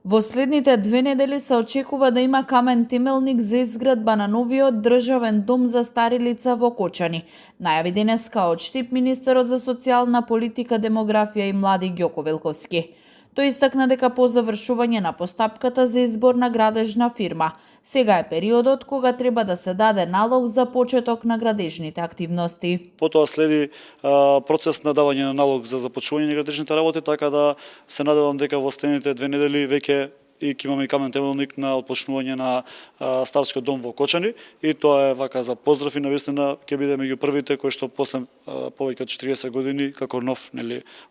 Во следните 2 недели се очекува да има камен темелник за изградба на новиот државен дом за стари лица во Кочани. Најави денеска од Штип министерот за социјална политика, демографија и млади Ѓоко Велковски. Тој истакна дека по завршување на постапката за избор на градежна фирма, сега е периодот кога треба да се даде налог за почеток на градежните активности. Потоа следи процес на давање на налог за започнување на градежните работи, така да се надевам дека во следните 2 недели веќе и ќе имаме и камен темелник на отпочнување на старскиот дом во Кочани, и тоа е вака за поздрав и навистина ќе биде меѓу првите кои што после повеќе од 40 години како нов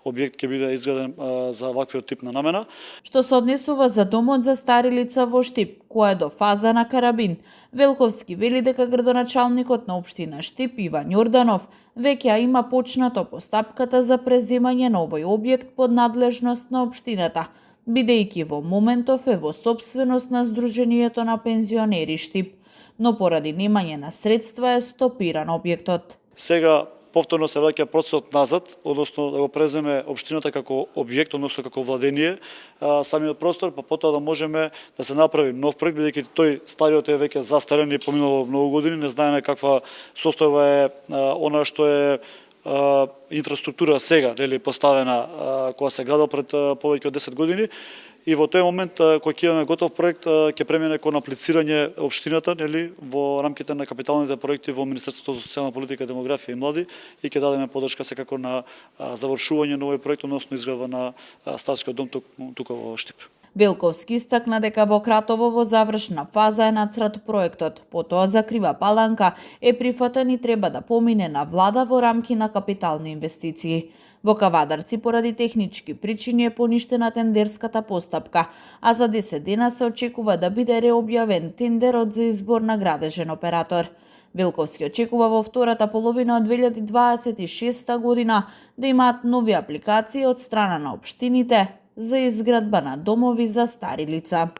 објект ќе биде изграден за ваквиот тип на намена. Што се однесува за домот за стари лица во Штип, кој е до фаза на карабин, Велковски вели дека градоначалникот на општина Штип Иван Јорданов веќе има почнато постапката за преземање на овој објект под надлежност на општината, бидејќи во моментов е во сопственост на Сдруженијето на пензионери Штип, но поради немање на средства е стопиран објектот. Сега повторно се враќа процесот назад, односно да го преземе општината како објект, односно како владение, самиот простор, па потоа да можеме да се направи нов проект, бидејќи тој стариот е веќе застарен и поминало многу години, не знаеме каква состојба е она што е инфраструктура сега, поставена кога се градел пред повеќе од 10 години. И во тој момент кога ќе имаме готов проект, ќе премине кон аплицирање општината, во рамките на капиталните проекти во Министерството за социјална политика, демографија и млади, и ќе дадеме подршка секако на завршување на овој проект, односно изградба на старскиот дом тука во Штип. Велковски истакна дека во Кратово во завршна фаза е нацрт проектот, потоа за Крива Паланка е прифатен и треба да помине на влада во рамки на капитални инвестиции. Во Кавадарци поради технички причини е поништена тендерската постапка, а за 10 дена се очекува да биде реобјавен тендерот за избор на градежен оператор. Велковски очекува во втората половина од 2026 година да имаат нови апликации од страна на општините за изградба на домови за стари лица.